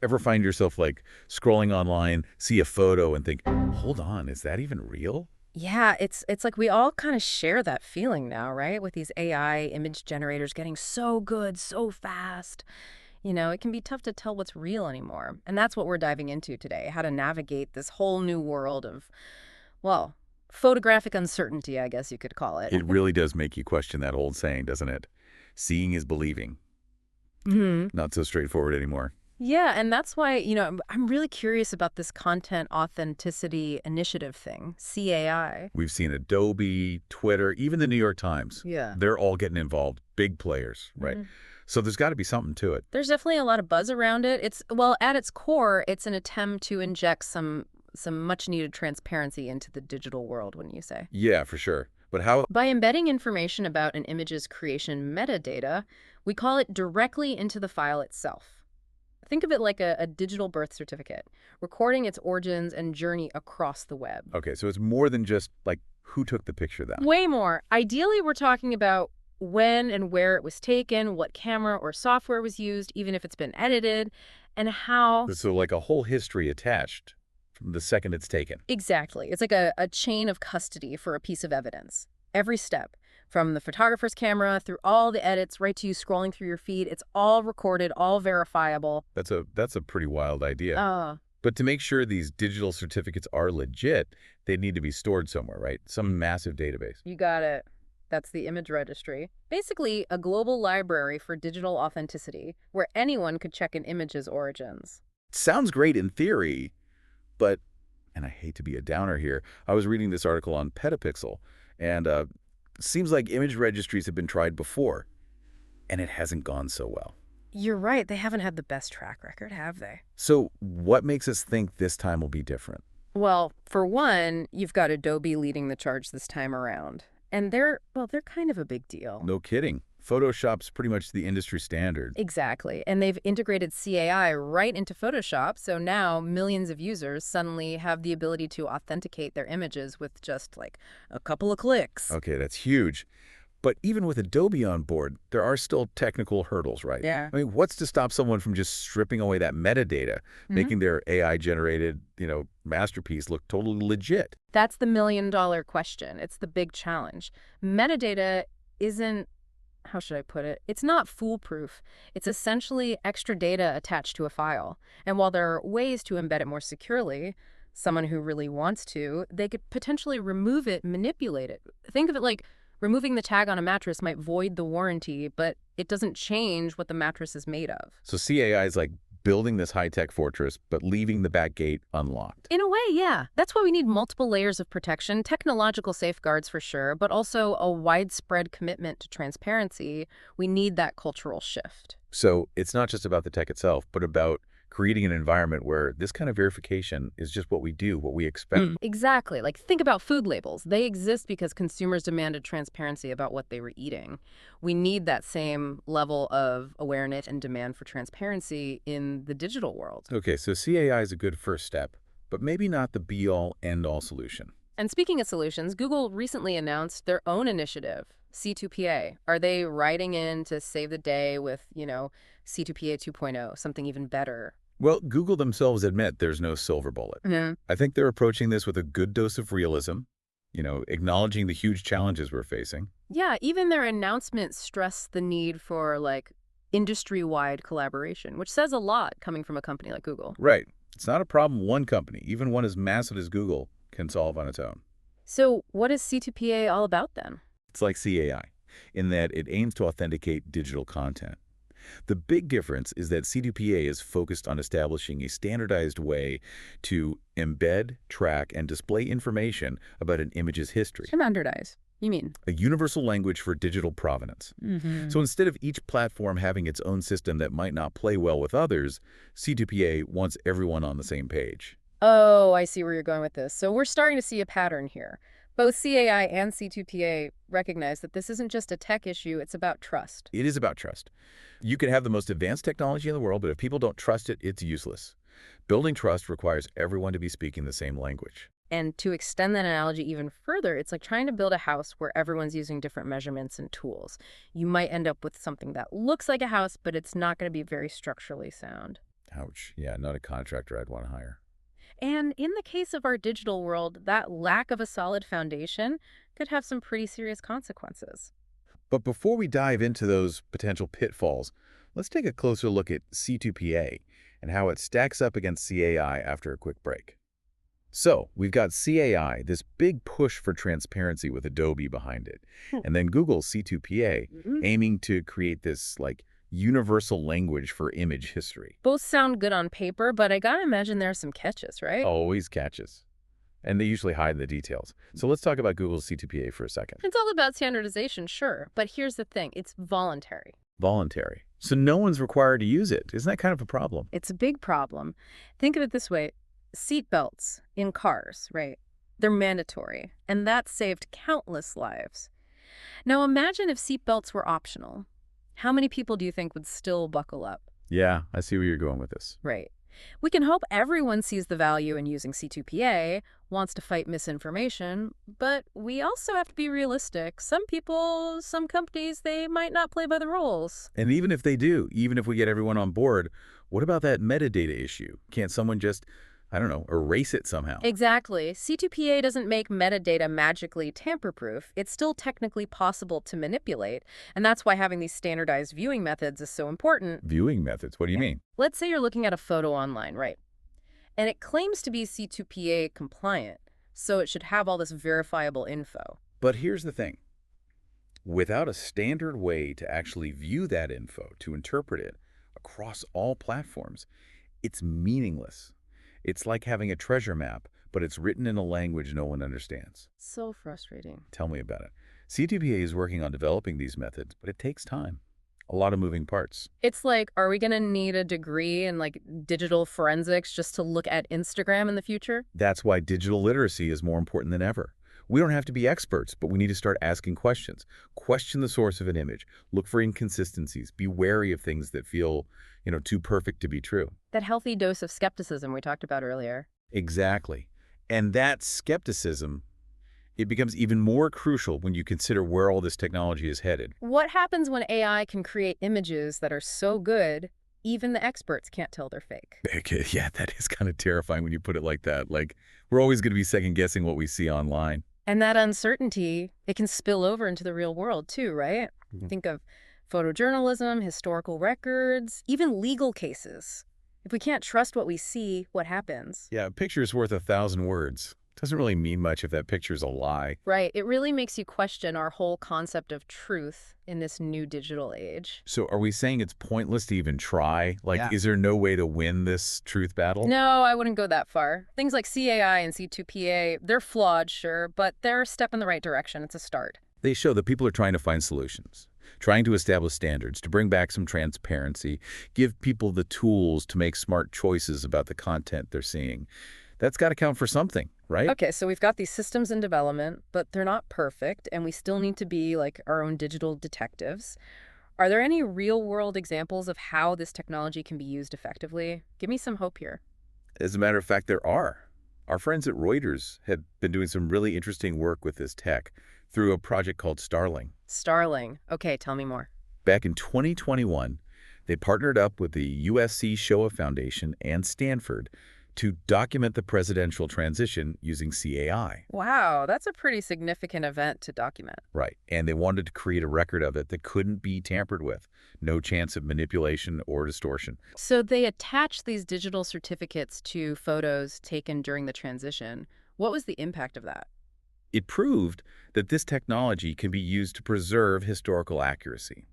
Ever find yourself like scrolling online, see a photo and think, hold on, is that even real? Yeah, it's like we all kind of share that feeling now, right? With these AI image generators getting so good so fast. It can be tough to tell what's real anymore. And that's what we're diving into today, how to navigate this whole new world of, well, photographic uncertainty, I guess you could call it. It really does make you question that old saying, doesn't it? Seeing is believing. Hmm. Not so straightforward anymore. Yeah, and that's why, I'm really curious about this content authenticity initiative thing, CAI. We've seen Adobe, Twitter, even the New York Times. Yeah. They're all getting involved. Big players, right? So there's got to be something to it. There's definitely a lot of buzz around it. Well, at its core, it's an attempt to inject some much needed transparency into the digital world, wouldn't you say? Yeah, for sure. But how? By embedding information about an image's creation metadata, we call it directly into the file itself. Think of it like a digital birth certificate, recording its origins and journey across the web. Okay, so it's more than just like who took the picture then. Way more. Ideally, we're talking about when and where it was taken, what camera or software was used, even if it's been edited, and how. So like a whole history attached from the second it's taken. Exactly. It's like a chain of custody for a piece of evidence. Every step, from the photographer's camera through all the edits, right to you scrolling through your feed, it's all recorded, all verifiable. That's a pretty wild idea. Uh, But to make sure these digital certificates are legit, they need to be stored somewhere, right? Some massive database. you got it. That's the image registry. Basically, a global library for digital authenticity, where anyone could check an image's origins. Sounds great in theory, but, and I hate to be a downer here, I was reading this article on Petapixel, and seems like image registries have been tried before, and it hasn't gone so well. You're right. They haven't had the best track record, have they? So what makes us think this time will be different? Well, for one, you've got Adobe leading the charge this time around. And they're kind of a big deal. No kidding. Photoshop's pretty much the industry standard. Exactly. And they've integrated CAI right into Photoshop, so now millions of users suddenly have the ability to authenticate their images with just like a couple of clicks. Okay, that's huge. But even with Adobe on board, there are still technical hurdles, right? Yeah. I mean, what's to stop someone from just stripping away that metadata, making their AI-generated, masterpiece look totally legit? That's the million-dollar question. It's the big challenge. Metadata isn't, how should I put it? It's not foolproof. It's essentially extra data attached to a file. And while there are ways to embed it more securely, someone who really wants to, they could potentially remove it, manipulate it. Think of it like removing the tag on a mattress might void the warranty, but it doesn't change what the mattress is made of. So CAI is like building this high-tech fortress, but leaving the back gate unlocked. In a way, yeah. That's why we need multiple layers of protection, technological safeguards for sure, but also a widespread commitment to transparency. We need that cultural shift. So it's not just about the tech itself, but about creating an environment where this kind of verification is just what we do, what we expect. Exactly. Like, think about food labels. They exist because consumers demanded transparency about what they were eating. We need that same level of awareness and demand for transparency in the digital world. Okay, so CAI is a good first step, but maybe not the be-all, end-all solution. And speaking of solutions, Google recently announced their own initiative, C2PA. Are they riding in to save the day with, C2PA 2.0, something even better? Well, Google themselves admit there's no silver bullet. I think they're approaching this with a good dose of realism, acknowledging the huge challenges we're facing. Yeah, even their announcement stressed the need for, like, industry-wide collaboration, which says a lot coming from a company like Google. Right. It's not a problem one company, even one as massive as Google, can solve on its own. So what is C2PA all about then? It's like CAI, in that it aims to authenticate digital content. The big difference is that C2PA is focused on establishing a standardized way to embed, track, and display information about an image's history. Standardize. You mean? A universal language for digital provenance. So instead of each platform having its own system that might not play well with others, C2PA wants everyone on the same page. Oh, I see where you're going with this. So we're starting to see a pattern here. Both CAI and C2PA recognize that this isn't just a tech issue, it's about trust. It is about trust. You can have the most advanced technology in the world, but if people don't trust it, it's useless. Building trust requires everyone to be speaking the same language. And to extend that analogy even further, it's like trying to build a house where everyone's using different measurements and tools. You might end up with something that looks like a house, but it's not going to be very structurally sound. Ouch. Yeah, not a contractor I'd want to hire. And in the case of our digital world, that lack of a solid foundation could have some pretty serious consequences. But before we dive into those potential pitfalls, let's take a closer look at C2PA and how it stacks up against CAI after a quick break. So, we've got CAI, this big push for transparency with Adobe behind it, Hmm. and then Google's C2PA Mhm. aiming to create this universal language for image history. Both sound good on paper, but I gotta imagine there are some catches, right? Always catches. And they usually hide the details. So let's talk about Google's C2PA for a second. It's all about standardization, sure, but here's the thing, it's voluntary. Voluntary. So no one's required to use it. Isn't that kind of a problem? It's a big problem. Think of it this way, seat belts in cars, right? They're mandatory, and that saved countless lives. Now imagine if seat belts were optional. How many people do you think would still buckle up? Yeah, I see where you're going with this. Right. We can hope everyone sees the value in using C2PA, wants to fight misinformation, but we also have to be realistic. Some people, some companies, they might not play by the rules. And even if they do, even if we get everyone on board, what about that metadata issue? Can't someone just, I don't know, erase it somehow? Exactly. C2PA doesn't make metadata magically tamper-proof. It's still technically possible to manipulate, and that's why having these standardized viewing methods is so important. Viewing methods, what do you mean? Let's say you're looking at a photo online, right? And it claims to be C2PA compliant, so it should have all this verifiable info. But here's the thing. Without a standard way to actually view that info, to interpret it across all platforms, it's meaningless. It's like having a treasure map, but it's written in a language no one understands. So frustrating. Tell me about it. C2PA is working on developing these methods, but it takes time. A lot of moving parts. It's like, are we going to need a degree in digital forensics just to look at Instagram in the future? That's why digital literacy is more important than ever. We don't have to be experts, but we need to start asking questions. Question the source of an image. Look for inconsistencies. Be wary of things that feel, too perfect to be true. That healthy dose of skepticism we talked about earlier. Exactly. And that skepticism, it becomes even more crucial when you consider where all this technology is headed. What happens when AI can create images that are so good, even the experts can't tell they're fake? Yeah, that is kind of terrifying when you put it like that. We're always going to be second-guessing what we see online. And that uncertainty, it can spill over into the real world too, right? Think of photojournalism, historical records, even legal cases. If we can't trust what we see, what happens? Yeah, a picture is worth 1,000 words. Doesn't really mean much if that picture's a lie. Right. It really makes you question our whole concept of truth in this new digital age. So are we saying it's pointless to even try? Yeah. Is there no way to win this truth battle? No, I wouldn't go that far. Things like CAI and C2PA, they're flawed, sure, but they're a step in the right direction. It's a start. They show that people are trying to find solutions, trying to establish standards, to bring back some transparency, give people the tools to make smart choices about the content they're seeing. That's got to count for something, right? Okay, so we've got these systems in development, but they're not perfect, and we still need to be like our own digital detectives. Are there any real-world examples of how this technology can be used effectively? Give me some hope here. As a matter of fact, there are. Our friends at Reuters have been doing some really interesting work with this tech through a project called Starling. Starling. Okay, tell me more. Back in 2021, they partnered up with the USC Shoah Foundation and Stanford to document the presidential transition using CAI. Wow, that's a pretty significant event to document. Right, and they wanted to create a record of it that couldn't be tampered with. No chance of manipulation or distortion. So they attached these digital certificates to photos taken during the transition. What was the impact of that? It proved that this technology can be used to preserve historical accuracy.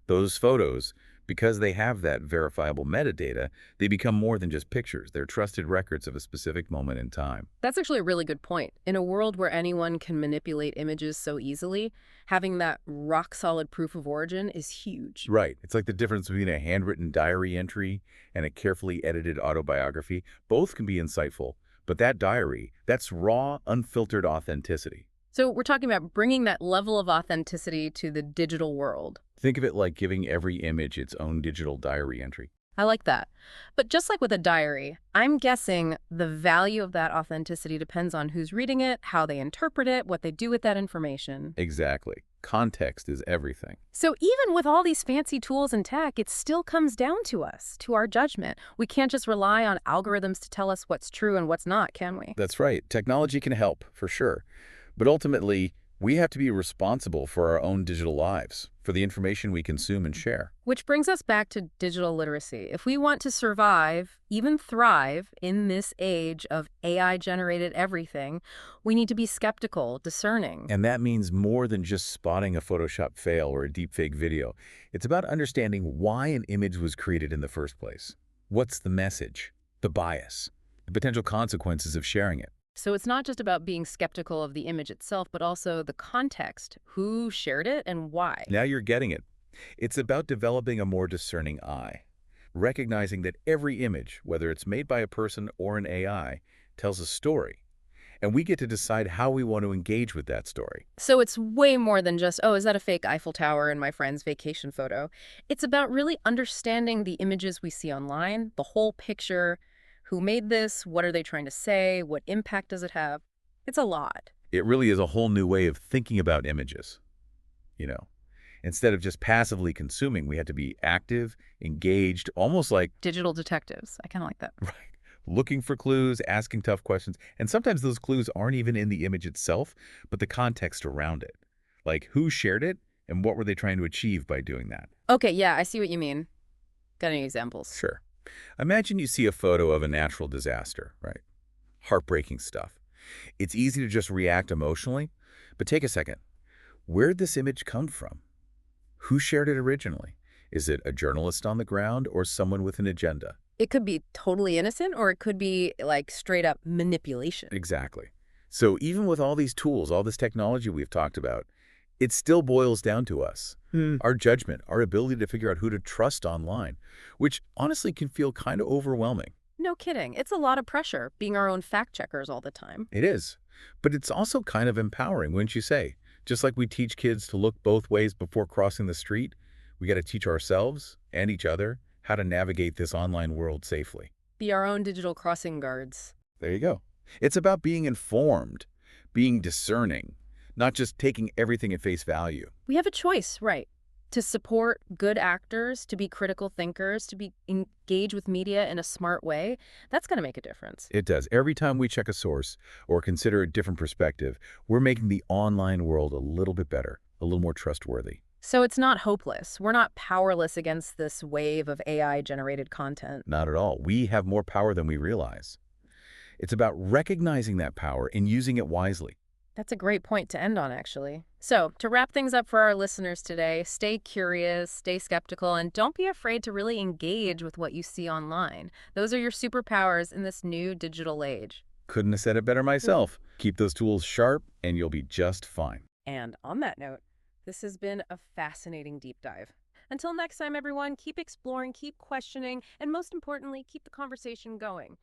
Those photos, because they have that verifiable metadata, they become more than just pictures. They're trusted records of a specific moment in time. That's actually a really good point. In a world where anyone can manipulate images so easily, having that rock-solid proof of origin is huge. Right. It's like the difference between a handwritten diary entry and a carefully edited autobiography. Both can be insightful, but that diary, that's raw, unfiltered authenticity. So we're talking about bringing that level of authenticity to the digital world. Think of it like giving every image its own digital diary entry. I like that. But just like with a diary, I'm guessing the value of that authenticity depends on who's reading it, how they interpret it, what they do with that information. Exactly. Context is everything. So even with all these fancy tools and tech, it still comes down to us, to our judgment. We can't just rely on algorithms to tell us what's true and what's not, can we? That's right. Technology can help, for sure. But ultimately, we have to be responsible for our own digital lives, for the information we consume and share. Which brings us back to digital literacy. If we want to survive, even thrive, in this age of AI-generated everything, we need to be skeptical, discerning. And that means more than just spotting a Photoshop fail or a deepfake video. It's about understanding why an image was created in the first place. What's the message, the bias, the potential consequences of sharing it? So it's not just about being skeptical of the image itself, but also the context, who shared it and why. Now you're getting it. It's about developing a more discerning eye, recognizing that every image, whether it's made by a person or an AI, tells a story. And we get to decide how we want to engage with that story. So it's way more than just, oh, is that a fake Eiffel Tower in my friend's vacation photo? It's about really understanding the images we see online, the whole picture. Who made this? What are they trying to say? What impact does it have? It's a lot. It really is a whole new way of thinking about images. You know, instead of just passively consuming, we had to be active, engaged, almost like, Digital detectives. I kind of like that. right, looking for clues, asking tough questions. And sometimes those clues aren't even in the image itself, but the context around it. Like who shared it and what were they trying to achieve by doing that? Okay, yeah, I see what you mean. Got any examples? Sure. Imagine you see a photo of a natural disaster, right? Heartbreaking stuff. It's easy to just react emotionally, but take a second. Where'd this image come from? Who shared it originally? Is it a journalist on the ground or someone with an agenda? It could be totally innocent or it could be like straight up manipulation. Exactly. So even with all these tools, all this technology we've talked about, it still boils down to us. Our judgment, our ability to figure out who to trust online, which honestly can feel kind of overwhelming. No kidding. It's a lot of pressure being our own fact checkers all the time. It is. But it's also kind of empowering, wouldn't you say? Just like we teach kids to look both ways before crossing the street, we got to teach ourselves and each other how to navigate this online world safely. Be our own digital crossing guards. There you go. It's about being informed, being discerning, not just taking everything at face value. We have a choice, right? To support good actors, to be critical thinkers, to be engage with media in a smart way. That's going to make a difference. It does. Every time we check a source or consider a different perspective, we're making the online world a little bit better, a little more trustworthy. So it's not hopeless. We're not powerless against this wave of AI-generated content. Not at all. We have more power than we realize. It's about recognizing that power and using it wisely. That's a great point to end on, actually. So, to wrap things up for our listeners today, stay curious, stay skeptical, and don't be afraid to really engage with what you see online. Those are your superpowers in this new digital age. Couldn't have said it better myself. Keep those tools sharp and you'll be just fine. And on that note, this has been a fascinating deep dive. Until next time, everyone, keep exploring, keep questioning, and most importantly, keep the conversation going.